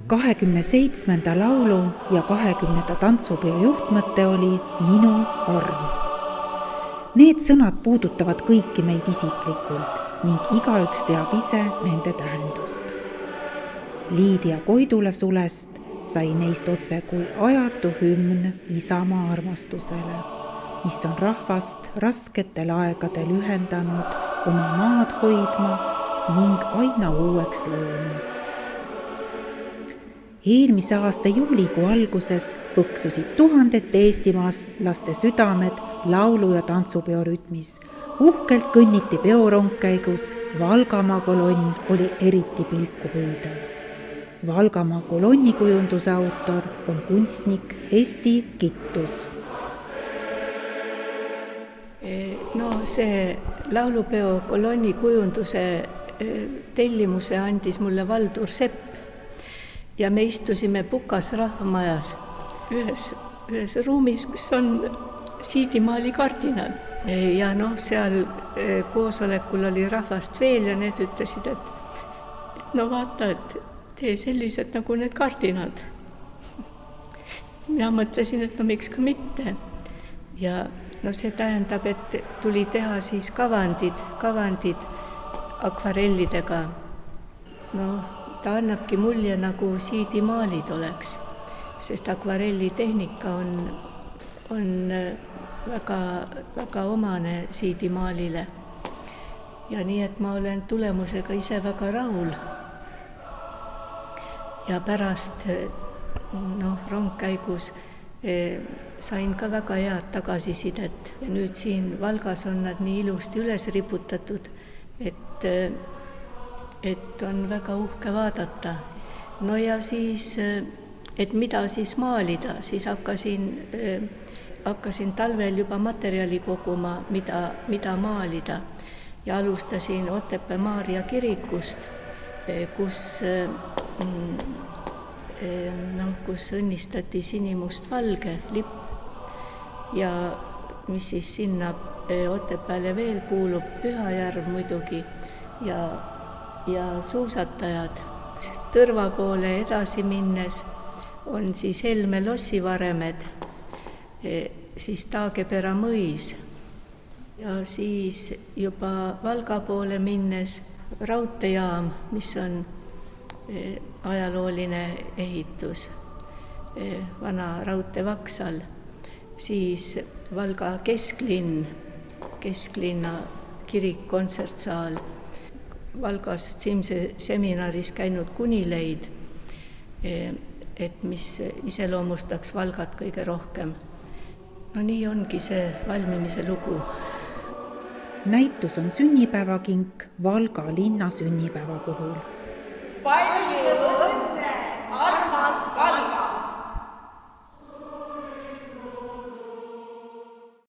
27. laulu ja 20. tantsupeo juhtmõte oli Minu arm. Need sõnad puudutavad kõiki meid isiklikult ning igaüks teab ise nende tähendust. Liidia Koidula sulest sai neist otse kui ajatu hümn Isamaa armastusele, mis on rahvast rasketel aegadel ühendanud oma maad hoidma ning aina uueks looma. Eelmise aasta juulikuu alguses põksusid tuhandete eestimaalaste südamed laulu- ja tantsupeo rütmis. Uhkelt kõnniti peorongkäigus, Valgamaa kolonn oli eriti pilku püüdav. Valgamaa kolonni kujunduse autor on kunstnik Esti Kittus. No see laulupeo kolonni kujunduse tellimuse andis mulle Valdur Sepp. Ja me istusime Pukas rahvamajas ühes ruumis, kus on siidimaali kardinal. Ja seal koosolekul oli rahvast veel ja need ütlesid, et no vaata, et tee sellised nagu need kardinad. Mina mõtlesin, et no miks ka mitte. Ja see tähendab, et tuli teha siis kavandid akvarellidega. Ta annabki mulje nagu siidimaalid oleks, sest akvarellitehnika on väga omane siidimaalile. Ja nii, et ma olen tulemusega ise väga rahul. Ja pärast rongkäigus sain ka väga head tagasisidet. Ja nüüd siin Valgas on nad nii ilusti üles riputatud, et on väga uhke vaadata. Ja siis, et mida siis maalida, siis hakkasin talvel juba materjali koguma, mida maalida. Ja alustasin Otepää Maarja kirikust, kus õnnistati sinimustvalge lipp ja mis siis sinna Otepääle veel kuulub, Pühajärv muidugi ja suusatajad. Tõrva poole edasi minnes on siis Helme lossivaremed, siis Taagepera mõis ja siis juba Valga poole minnes raudteejaam, mis on ajalooline ehitus, vana raudteevaksal, siis Valga kesklinna kirik, kontsertsaal, Valgas Simse seminaris käinud kunileid, et mis iseloomustaks Valgat kõige rohkem. Nii ongi see valmimise lugu. Näitus on sünnipäevakink Valga linna sünnipäeva puhul.